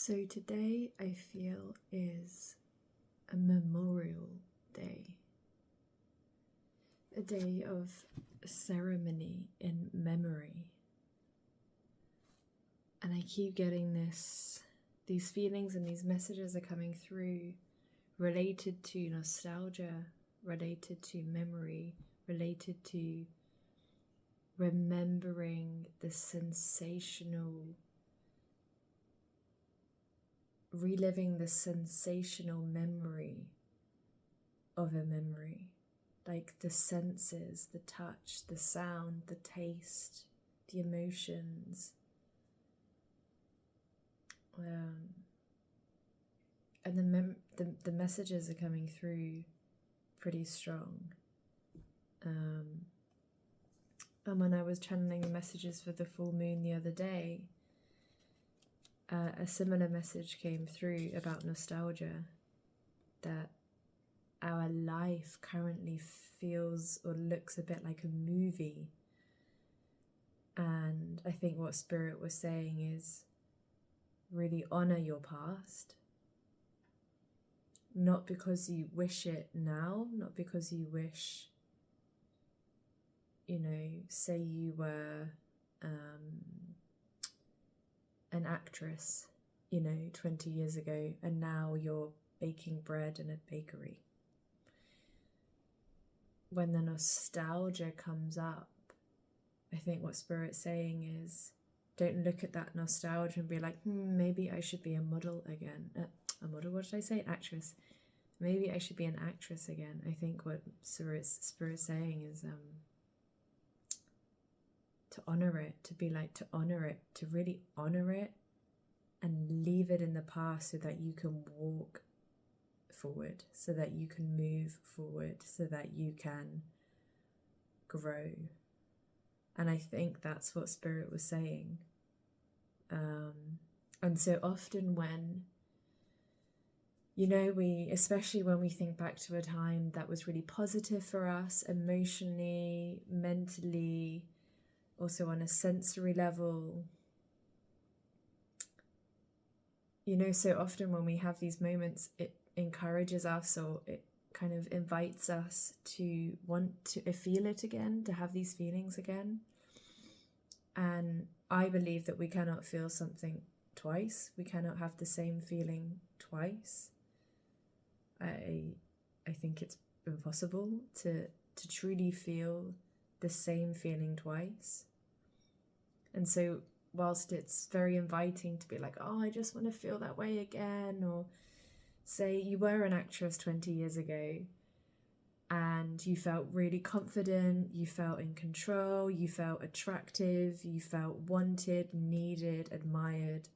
So today I feel is a memorial day, a day of ceremony in memory. And I keep getting these feelings and these messages are coming through related to nostalgia, related to memory, related to remembering the reliving the sensational memory of a memory, like the senses, the touch, the sound, the taste, the emotions. And the messages are coming through pretty strong. And when I was channeling the messages for the full moon the other day, a similar message came through about nostalgia, that our life currently feels or looks a bit like a movie. And I think what Spirit was saying is really honor your past. Not because you wish it now, not because you wish, say you were an actress, 20 years ago, and now you're baking bread in a bakery. When the nostalgia comes up, I think what Spirit's saying is, don't look at that nostalgia and be like, maybe I should be a model again. A model, what did I say? An actress. Maybe I should be an actress again. I think what Spirit's saying is to honor it, to really honor it and leave it in the past so that you can walk forward, so that you can move forward, so that you can grow. And I think that's what Spirit was saying. And so often when, especially when we think back to a time that was really positive for us, emotionally, mentally, also on a sensory level, so often when we have these moments, it encourages us, or it kind of invites us to want to feel it again, to have these feelings again. And I believe that we cannot feel something twice. We cannot have the same feeling twice. I think it's impossible to truly feel the same feeling twice. And so whilst it's very inviting to be like, oh, I just want to feel that way again, or say you were an actress 20 years ago and you felt really confident, you felt in control, you felt attractive, you felt wanted, needed, admired,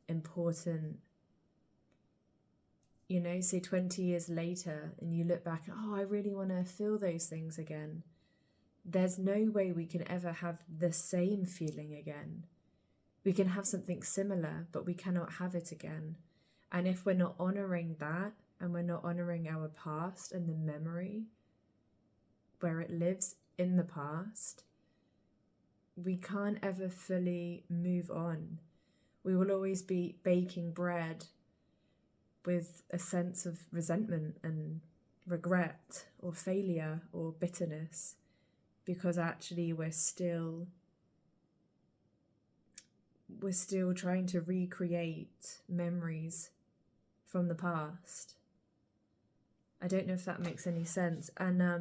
important. Say 20 years later and you look back and, oh, I really want to feel those things again. There's no way we can ever have the same feeling again. We can have something similar, but we cannot have it again. And if we're not honoring that, and we're not honoring our past and the memory where it lives in the past, we can't ever fully move on. We will always be baking bread with a sense of resentment and regret or failure or bitterness, because actually we're still trying to recreate memories from the past. I don't know if that makes any sense. And I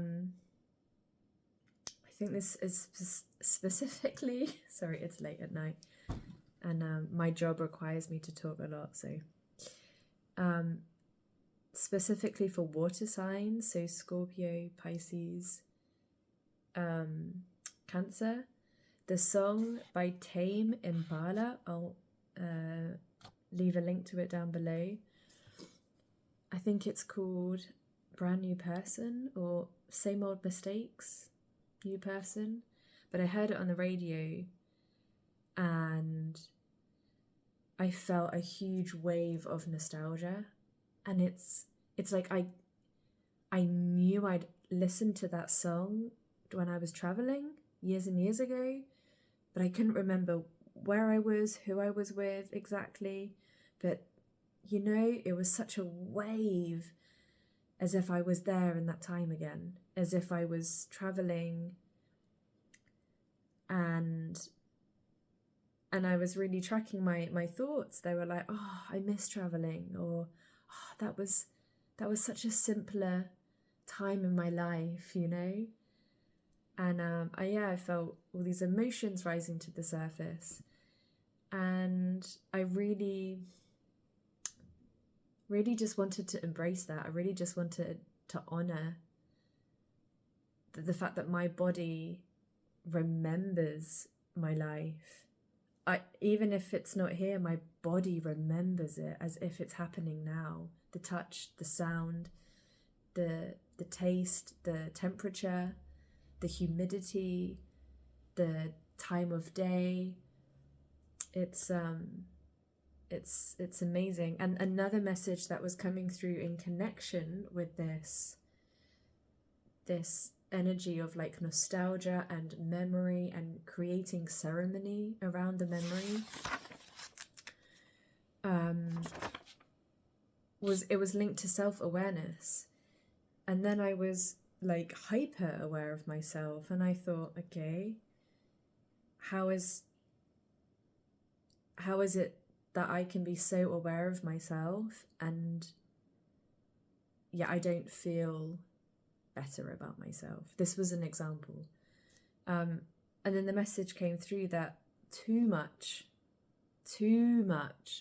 think this is specifically, sorry, it's late at night, and my job requires me to talk a lot, so specifically for water signs, so Scorpio, Pisces, Cancer. The song by Tame Impala, I'll leave a link to it down below. I think it's called Brand New Person, or Same Old Mistakes, New Person. But I heard it on the radio and I felt a huge wave of nostalgia. And it's like I knew I'd listened to that song when I was traveling years and years ago, but I couldn't remember where I was, who I was with exactly. But, you know, it was such a wave, as if I was there in that time again, as if I was traveling, and I was really tracking my thoughts. They were like, oh, I miss traveling, or oh, that was such a simpler time in my life, you know. And I felt all these emotions rising to the surface, and I really just wanted to embrace that. I really just wanted to honor the fact that my body remembers my life. Even if it's not here, my body remembers it as if it's happening now. The touch, the sound, the taste, the temperature, the humidity, the time of day. It's amazing. And another message that was coming through in connection with this energy of like nostalgia and memory and creating ceremony around the memory was linked to self-awareness. And then I was like hyper aware of myself, and I thought, okay, how is it that I can be so aware of myself and yeah, I don't feel better about myself? This was an example. And then the message came through that too much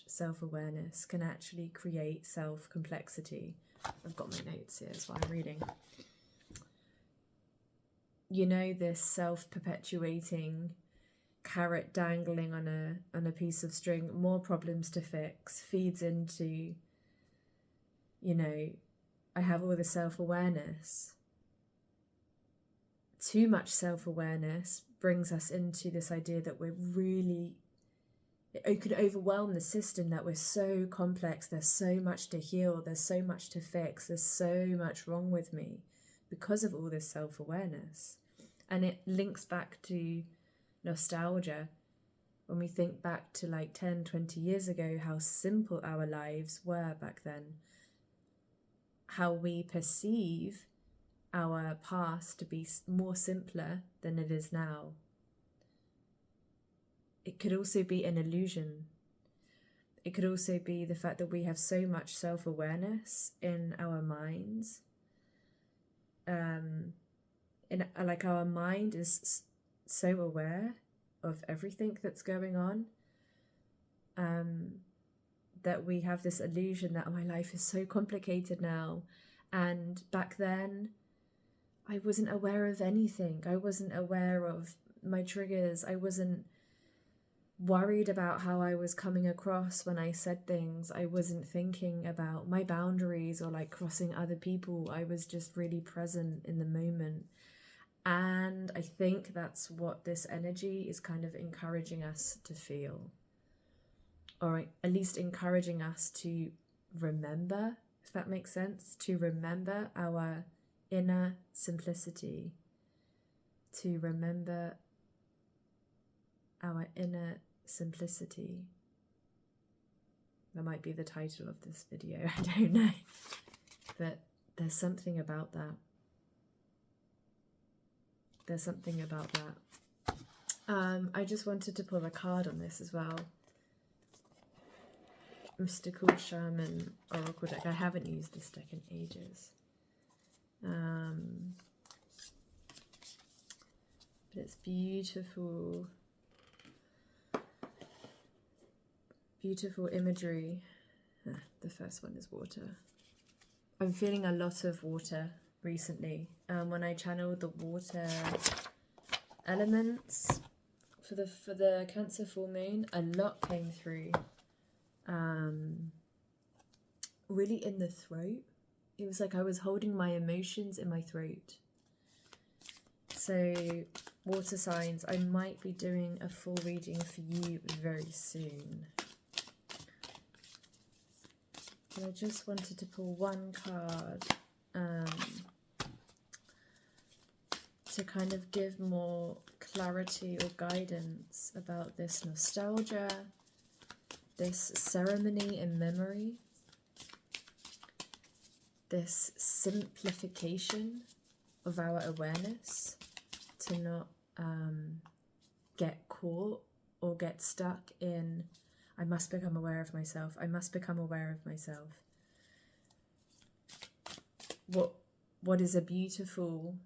self-awareness can actually create self-complexity. I've got my notes here, that's what I'm reading. You know, this self-perpetuating carrot dangling on a piece of string, more problems to fix, feeds into, you know, I have all the self-awareness. Too much self-awareness brings us into this idea that it could overwhelm the system, that we're so complex, there's so much to heal, there's so much to fix, there's so much wrong with me because of all this self-awareness. And it links back to nostalgia. When we think back to like 10, 20 years ago, how simple our lives were back then, how we perceive our past to be more simpler than it is now. It could also be an illusion. It could also be the fact that we have so much self-awareness in our minds. Like our mind is so aware of everything that's going on, that we have this illusion that my life is so complicated now. And back then, I wasn't aware of anything. I wasn't aware of my triggers. I wasn't worried about how I was coming across when I said things. I wasn't thinking about my boundaries or like crossing other people. I was just really present in the moment. And I think that's what this energy is kind of encouraging us to feel, or at least encouraging us to remember, if that makes sense, to remember our inner simplicity, to remember our inner simplicity. That might be the title of this video, I don't know, but there's something about that. There's something about that. I just wanted to pull a card on this as well. Mystical Shaman Oracle deck. I haven't used this deck in ages. But it's beautiful. Beautiful imagery. The first one is water. I'm feeling a lot of water recently. When I channeled the water elements for the Cancer full moon, a lot came through. Really in the throat. It was like I was holding my emotions in my throat. So, water signs, I might be doing a full reading for you very soon. But I just wanted to pull one card to kind of give more clarity or guidance about this nostalgia, this ceremony in memory, this simplification of our awareness to not get caught or get stuck in, I must become aware of myself, I must become aware of myself. What is a beautiful,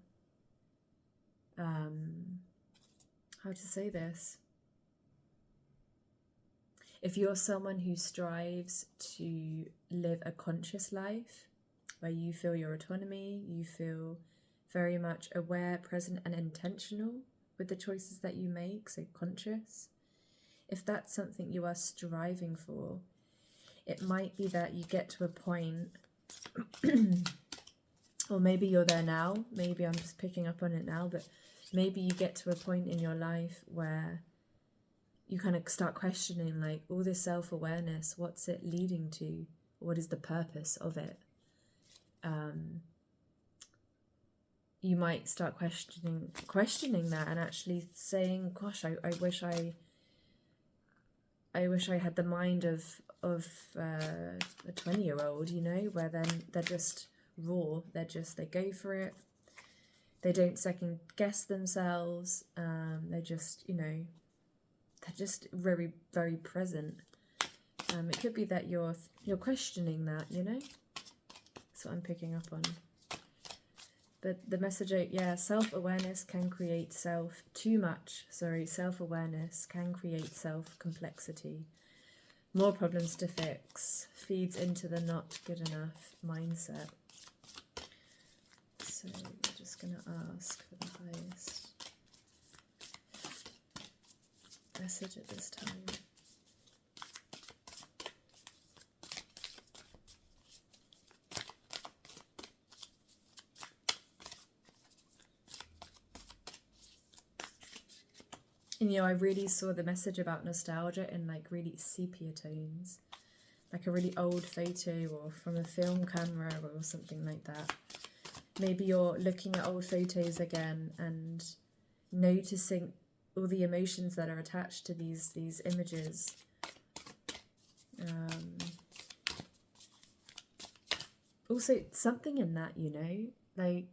how to say this? If you're someone who strives to live a conscious life, where you feel your autonomy, you feel very much aware, present, and intentional with the choices that you make, so conscious, if that's something you are striving for, it might be that you get to a point, or maybe you're there now, maybe I'm just picking up on it now, but maybe you get to a point in your life where you kind of start questioning, like, all this self-awareness, what's it leading to? What is the purpose of it? You might start questioning that, and actually saying, gosh, I wish I had the mind of a 20-year-old, you know, where then they're just raw, they go for it, they don't second guess themselves, they're just, you know, they're just very, very present. It could be that you're questioning that, you know. That's what I'm picking up on. But the message, yeah, self-awareness can create self-awareness can create self-complexity. More problems to fix, feeds into the not good enough mindset. So we're just going to ask for the highest message at this time. And, you know, I really saw the message about nostalgia in like really sepia tones, like a really old photo or from a film camera or something like that. Maybe you're looking at old photos again and noticing all the emotions that are attached to these images. Also, something in that, you know, like,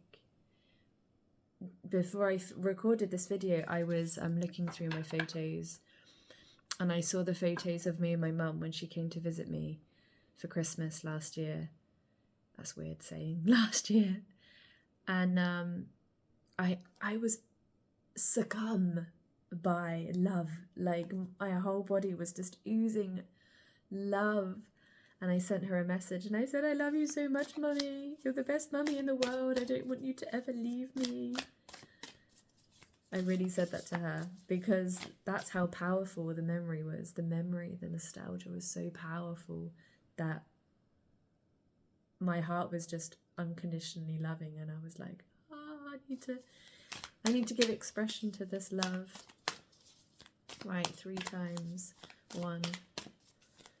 before I recorded this video, I was looking through my photos, and I saw the photos of me and my mum when she came to visit me for Christmas last year. That's weird saying last year. And I was succumb by love. Like, my whole body was just oozing love. And I sent her a message and I said, I love you so much, Mummy. You're the best mummy in the world. I don't want you to ever leave me. I really said that to her because that's how powerful the memory was. The memory, the nostalgia was so powerful that my heart was just unconditionally loving, and I was like, I need to give expression to this love. Right, 3 times. 1,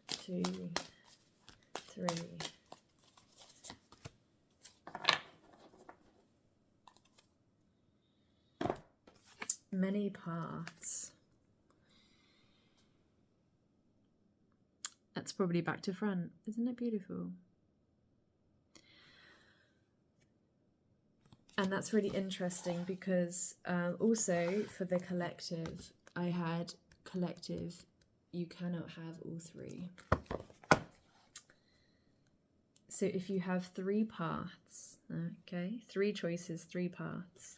2, 3. Many parts. That's probably back to front. Isn't it beautiful? And that's really interesting because also for the collective, I had collective, you cannot have all 3. So if you have 3 paths, okay, 3 choices, 3 paths,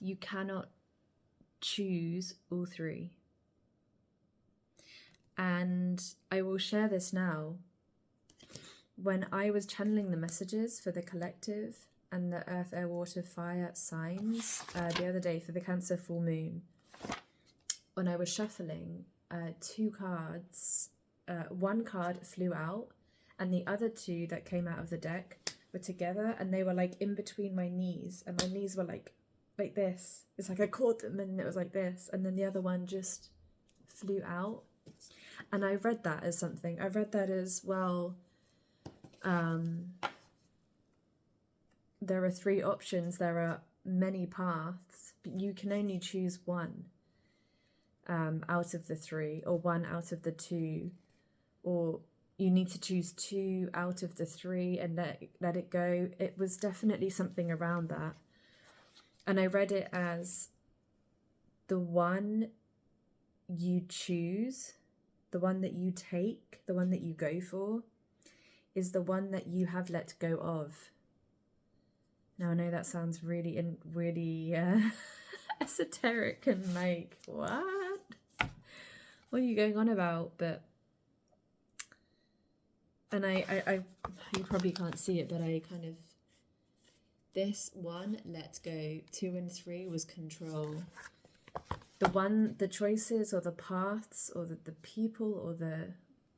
you cannot choose all 3. And I will share this now. When I was channeling the messages for the collective and the earth, air, water, fire signs the other day for the Cancer full moon, when I was shuffling, 2 cards, 1 card flew out and the other 2 that came out of the deck were together, and they were like in between my knees, and my knees were like this. It's like I caught them and it was like this, and then the other one just flew out. And I read that as something. I read that as, well, there are 3 options, there are many paths, but you can only choose one out of the 3, or one out of the 2 or you need to choose 2 out of the 3 and let it go. It was definitely something around that. And I read it as the one you choose, the one that you take, the one that you go for, is the one that you have let go of. Now I know that sounds really esoteric and like, what are you going on about? But, and I you probably can't see it, but I kind of, this 1, let go, 2 and 3 was control. The choices or the paths or the people or the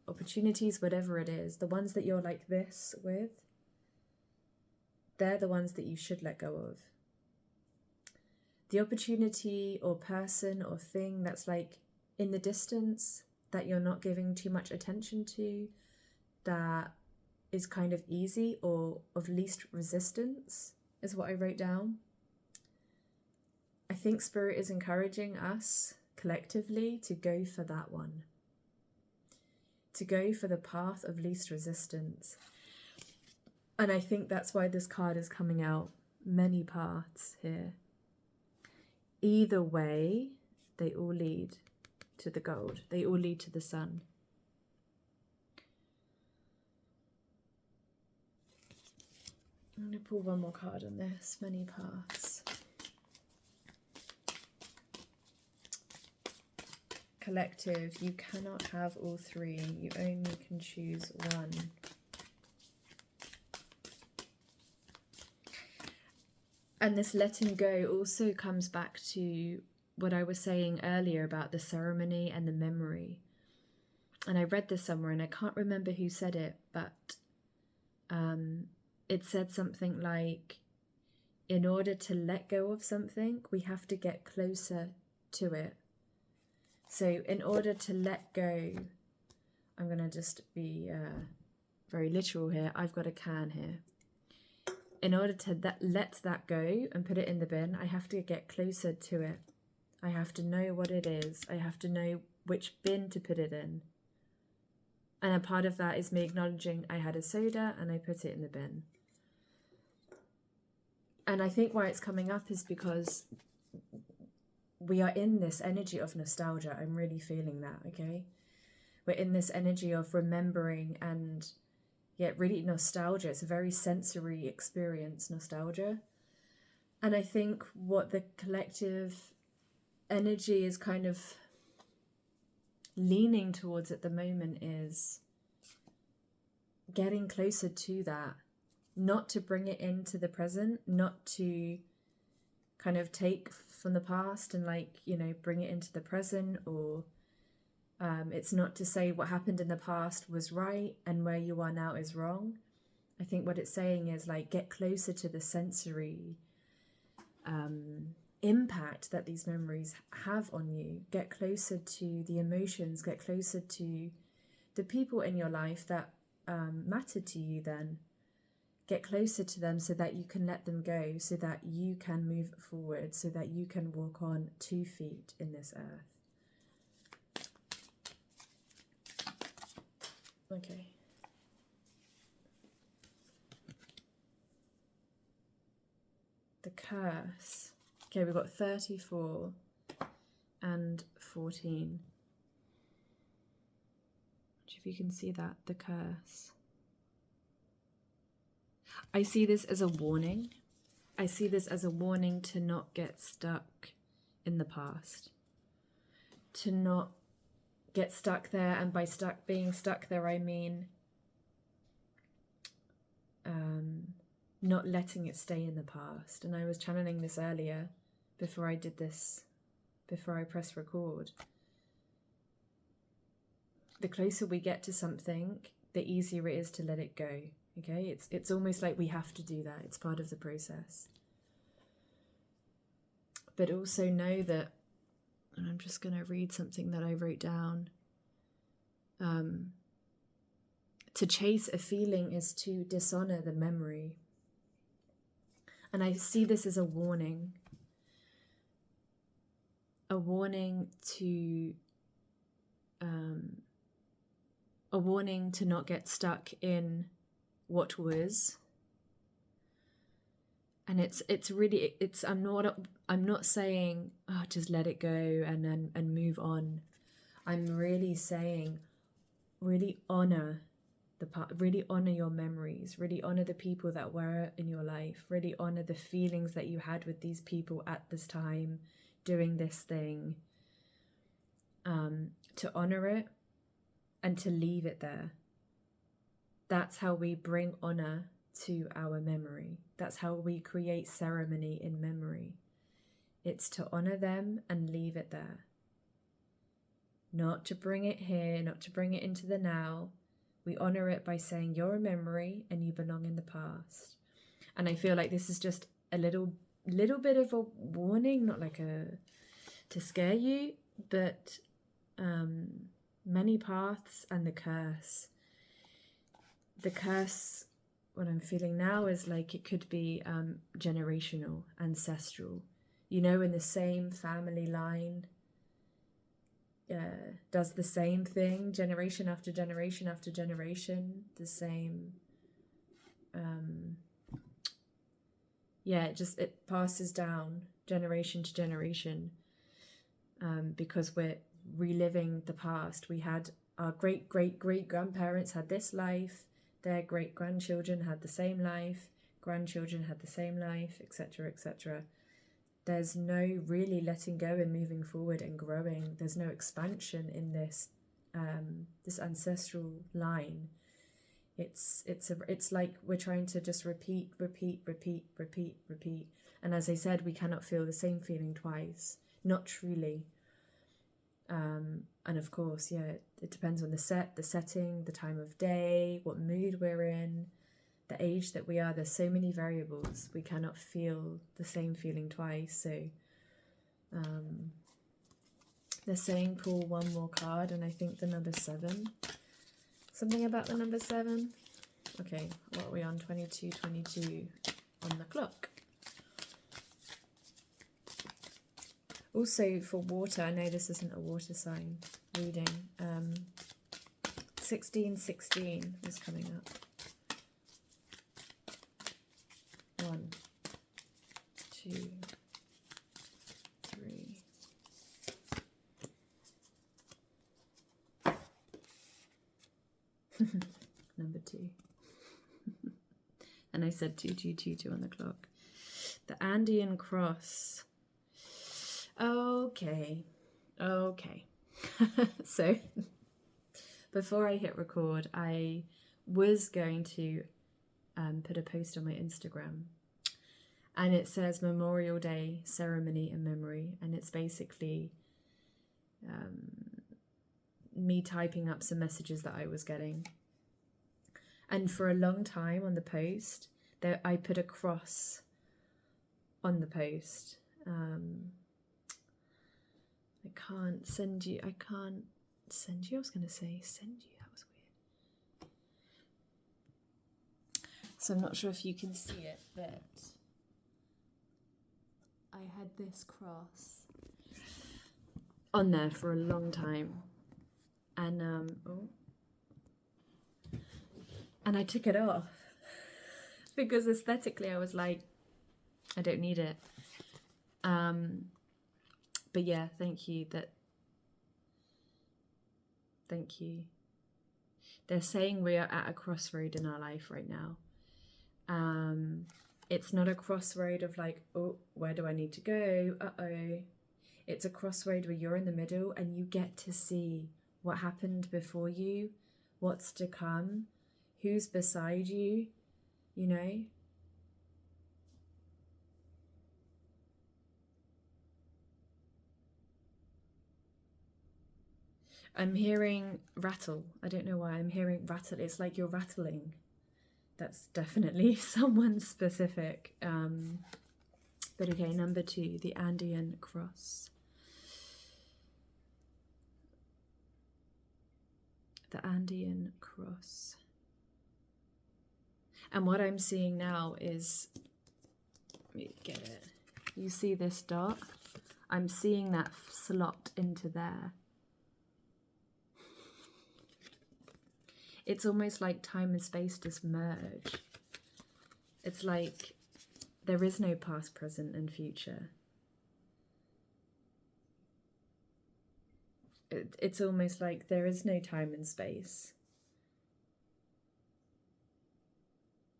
opportunities, whatever it is, the ones that you're like this with, they're the ones that you should let go of. The opportunity or person or thing that's like in the distance, that you're not giving too much attention to, that is kind of easy or of least resistance, is what I wrote down. I think Spirit is encouraging us collectively to go for that one, to go for the path of least resistance. And I think that's why this card is coming out, many paths here. Either way, they all lead to the gold. They all lead to the sun. I'm going to pull one more card on this, many paths. Collective, you cannot have all 3. You only can choose 1. And this letting go also comes back to what I was saying earlier about the ceremony and the memory. And I read this somewhere and I can't remember who said it, but it said something like, in order to let go of something, we have to get closer to it. So in order to let go, I'm going to just be very literal here. I've got a can here. In order to let that go and put it in the bin, I have to get closer to it. I have to know what it is. I have to know which bin to put it in. And a part of that is me acknowledging I had a soda and I put it in the bin. And I think why it's coming up is because we are in this energy of nostalgia. I'm really feeling that, okay? We're in this energy of remembering and yet really nostalgia. It's a very sensory experience, nostalgia. And I think what the collective energy is kind of leaning towards at the moment is getting closer to that, not to bring it into the present, not to kind of take from the past and like, you know, bring it into the present, or it's not to say what happened in the past was right and where you are now is wrong. I think what it's saying is like, get closer to the sensory impact that these memories have on you. Get closer to the emotions, get closer to the people in your life that matter to you then. Get closer to them so that you can let them go, so that you can move forward, so that you can walk on 2 feet in this earth. Okay. The curse. Okay, we've got 34 and 14. If you can see that, the curse. I see this as a warning. I see this as a warning to not get stuck in the past. To not get stuck there, and by being stuck there, I mean not letting it stay in the past. And I was channeling this earlier before I did this, before I press record. The closer we get to something, the easier it is to let it go. Okay, it's almost like we have to do that. It's part of the process. But also know that, and I'm just going to read something that I wrote down. To chase a feeling is to dishonor the memory. And I see this as a warning. A warning to a warning to not get stuck in what was. And it's really, I'm not saying, oh, just let it go and move on. I'm really saying, really honor really honor your memories, really honor the people that were in your life, really honor the feelings that you had with these people at this time, doing this thing, to honor it and to leave it there. That's how we bring honor to our memory. That's how we create ceremony in memory. It's to honor them and leave it there. Not to bring it here, not to bring it into the now. We honor it by saying you're a memory and you belong in the past. And I feel like this is just a little bit of a warning, not like to scare you, but many paths and the curse. The curse, what I'm feeling now is like it could be generational, ancestral. You know, in the same family line, does the same thing generation after generation after generation, the same it passes down generation to generation, because we're reliving the past. We had our great grandparents had this life, their great grandchildren had the same life, grandchildren had the same life, etc., etc. There's no really letting go and moving forward and growing. There's no expansion in this ancestral line. It's like we're trying to just repeat. And as I said, we cannot feel the same feeling twice. Not truly. And of course, it depends on the setting, the time of day, what mood we're in, the age that we are. There's so many variables. We cannot feel the same feeling twice. So they're saying pull one more card, and I think the number 7. Something about the number 7. Okay, what are we on? 22 on the clock. Also for water, I know this isn't a water sign reading. 1616 is coming up. 1, 2, 3. Number 2. And I said 2222 on the clock. The Andean Cross. Okay. So before I hit record, I was going to put a post on my Instagram, and it says Memorial Day Ceremony and Memory, and it's basically me typing up some messages that I was getting. And for a long time on the post, I put a cross on the post. I can't send you, I was going to say send you, that was weird. So I'm not sure if you can see it, but I had this cross on there for a long time. And, and I took it off because aesthetically I was like, I don't need it. But yeah, thank you. Thank you. They're saying we are at a crossroad in our life right now. It's not a crossroad of like, oh, where do I need to go? Uh-oh. It's a crossroad where you're in the middle and you get to see what happened before you, what's to come, who's beside you, you know? I'm hearing rattle. I don't know why I'm hearing rattle. It's like you're rattling. That's definitely someone specific. But okay, number 2, the Andean Cross. The Andean Cross. And what I'm seeing now is, let me get it. You see this dot? I'm seeing that slot into there. it's almost like time and space just merge. It's like there is no past, present, and future. It's almost like there is no time and space.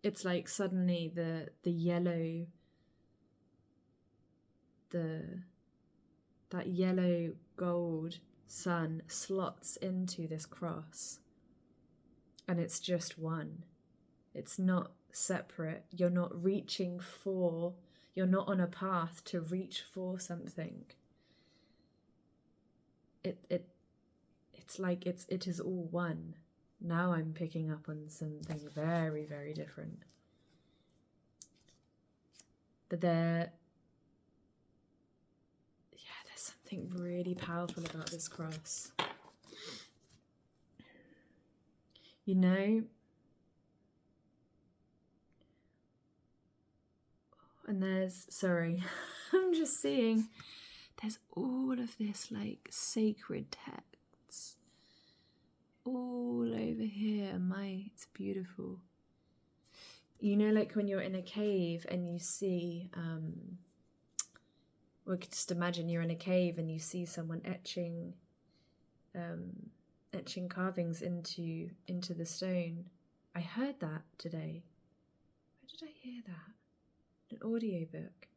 It's like suddenly the yellow, that yellow gold sun slots into this cross, and it's just one. It's not separate. You're not reaching for, you're not on a path to reach for something. It's like it is all one. Now I'm picking up on something very, very different. But there's something really powerful about this cross. You know, and I'm just seeing there's all of this like sacred texts all over here. It's beautiful. You know, like when you're in a cave and you see, well, just imagine you're in a cave and you see someone etching carvings into the stone. I heard that today. Where did I hear that? An audiobook.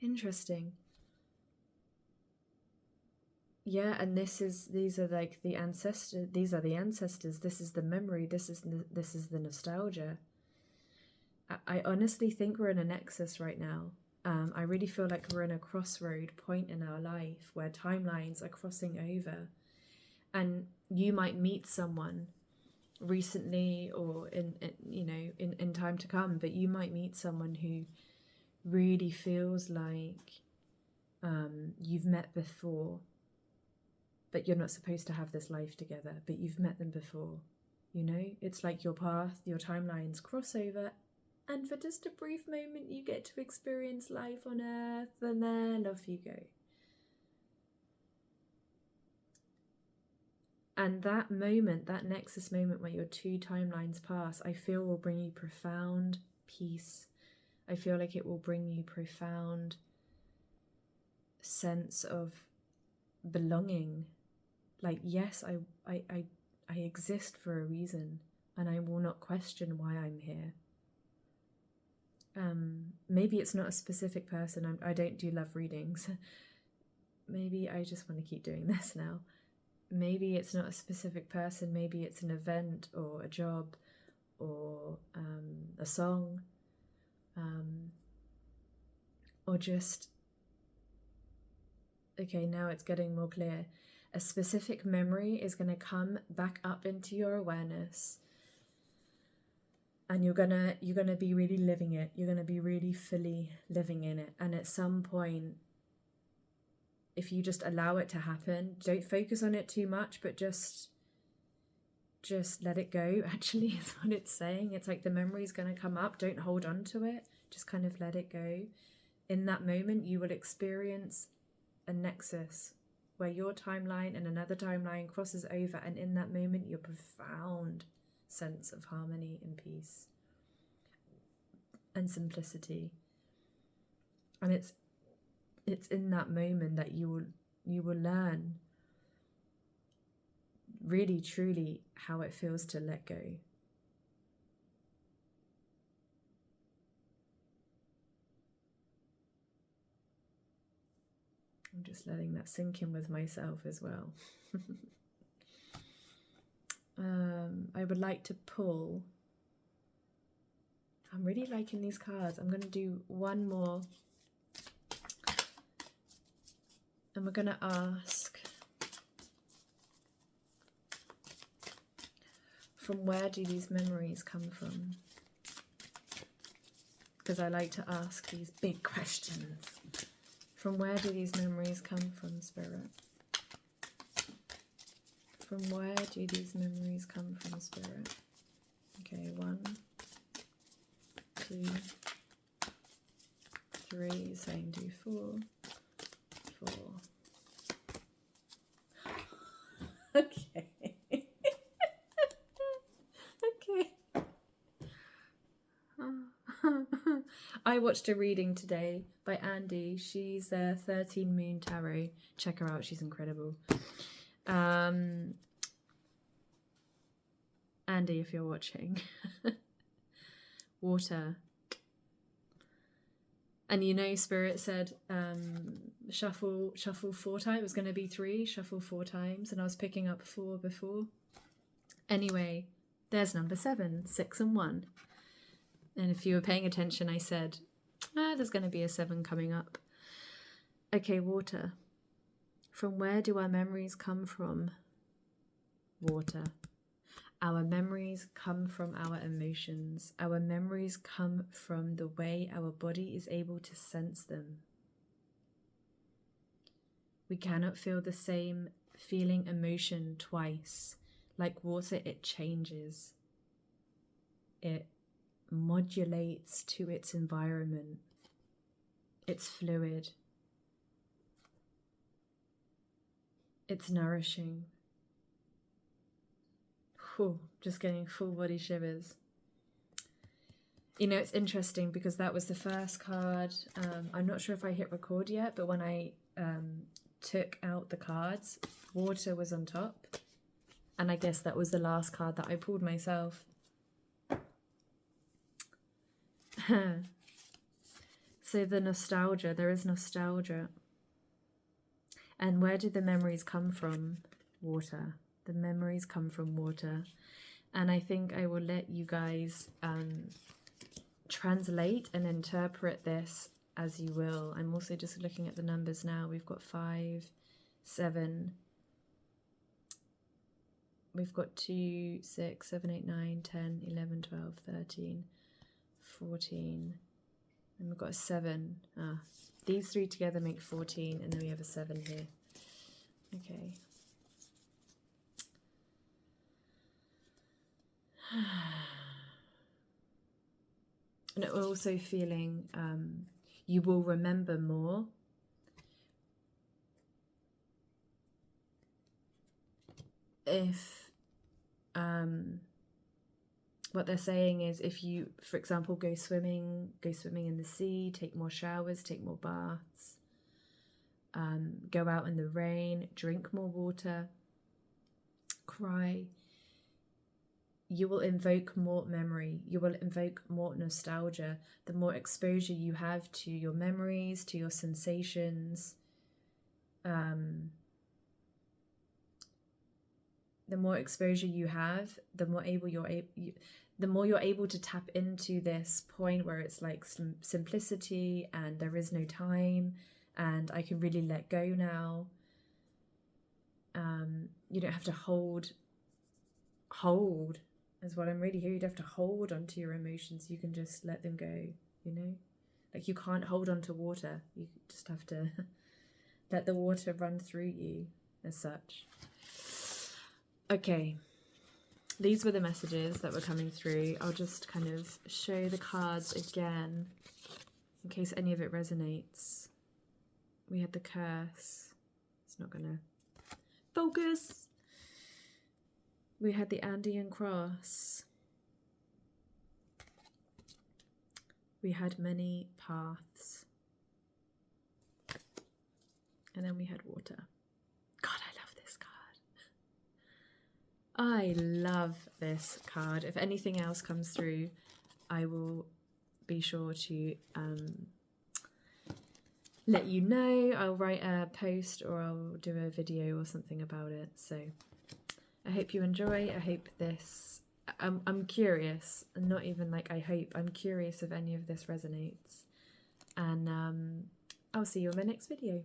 Interesting. Yeah, and these are like the ancestors. These are the ancestors. This is the memory. This is the nostalgia. I honestly think we're in a nexus right now. I really feel like we're in a crossroad point in our life where timelines are crossing over, and you might meet someone recently or in time to come, but you might meet someone who really feels like you've met before, but you're not supposed to have this life together, but you've met them before. You know, it's like your path, your timelines cross over, and for just a brief moment you get to experience life on Earth, and then off you go. And that moment, that nexus moment where your two timelines pass, I feel will bring you profound peace. I feel like it will bring you profound sense of belonging. Like, yes, I exist for a reason, and I will not question why I'm here. Maybe it's not a specific person. I don't do love readings. Maybe I just want to keep doing this now. Maybe it's not a specific person. Maybe it's an event or a job or a song, or just, okay, now it's getting more clear. A specific memory is going to come back up into your awareness, and you're gonna be really living it. You're gonna be really fully living in it. And at some point, if you just allow it to happen, don't focus on it too much, but just let it go, actually, is what it's saying. It's like the memory's going to come up. Don't hold on to it. Just kind of let it go. In that moment, you will experience a nexus where your timeline and another timeline crosses over, and in that moment, your profound sense of harmony and peace and simplicity. And it's in that moment that you will learn really truly how it feels to let go. I'm just letting that sink in with myself as well. I would like to pull. I'm really liking these cards. I'm going to do one more. And we're going to ask, from where do these memories come from? Because I like to ask these big questions. From where do these memories come from, Spirit? From where do these memories come from, Spirit? Okay, 1, 2, 3, saying do 4, 4. Okay. I watched a reading today by Andy. She's a 13 Moon Tarot. Check her out, she's incredible. Andy, if you're watching. Water. And you know, Spirit said shuffle 4 times. It was going to be 3, shuffle 4 times. And I was picking up 4 before. Anyway, there's number 7, 6 and 1. And if you were paying attention, I said, there's going to be a 7 coming up. Okay, water. From where do our memories come from? Water. Our memories come from our emotions. Our memories come from the way our body is able to sense them. We cannot feel the same feeling emotion twice. Like water, it changes. It modulates to its environment. It's fluid. It's nourishing. Just getting full body shivers. You know, it's interesting because that was the first card. I'm not sure if I hit record yet, but when I took out the cards, water was on top. And I guess that was the last card that I pulled myself. So the nostalgia, there is nostalgia. And where did the memories come from? Water. The memories come from water. And I think I will let you guys translate and interpret this as you will. I'm also just looking at the numbers now. We've got 5, 7. We've got 2, 6, 7, 8, 9, 10, 11, 12, 13, 14. And we've got a 7. These 3 together make 14. And then we have a 7 here. Okay. And also feeling you will remember more. If what they're saying is if you, for example, go swimming in the sea, take more showers, take more baths, go out in the rain, drink more water, cry, you will invoke more memory, you will invoke more nostalgia. The more exposure you have to your memories, to your sensations, the more exposure you have, the more you're able to tap into this point where it's like simplicity and there is no time and I can really let go now. You don't have to hold is what I'm really hearing. You don't have to hold onto your emotions. You can just let them go, you know? Like you can't hold onto water. You just have to let the water run through you as such. Okay, these were the messages that were coming through. I'll just kind of show the cards again in case any of it resonates. We had the curse. It's not gonna focus. We had the Andean Cross. We had many paths. And then we had water. God, I love this card. I love this card. If anything else comes through, I will be sure to let you know. I'll write a post or I'll do a video or something about it. So I hope you enjoy. I hope this, I'm curious, not even like I hope, I'm curious if any of this resonates. And I'll see you in my next video.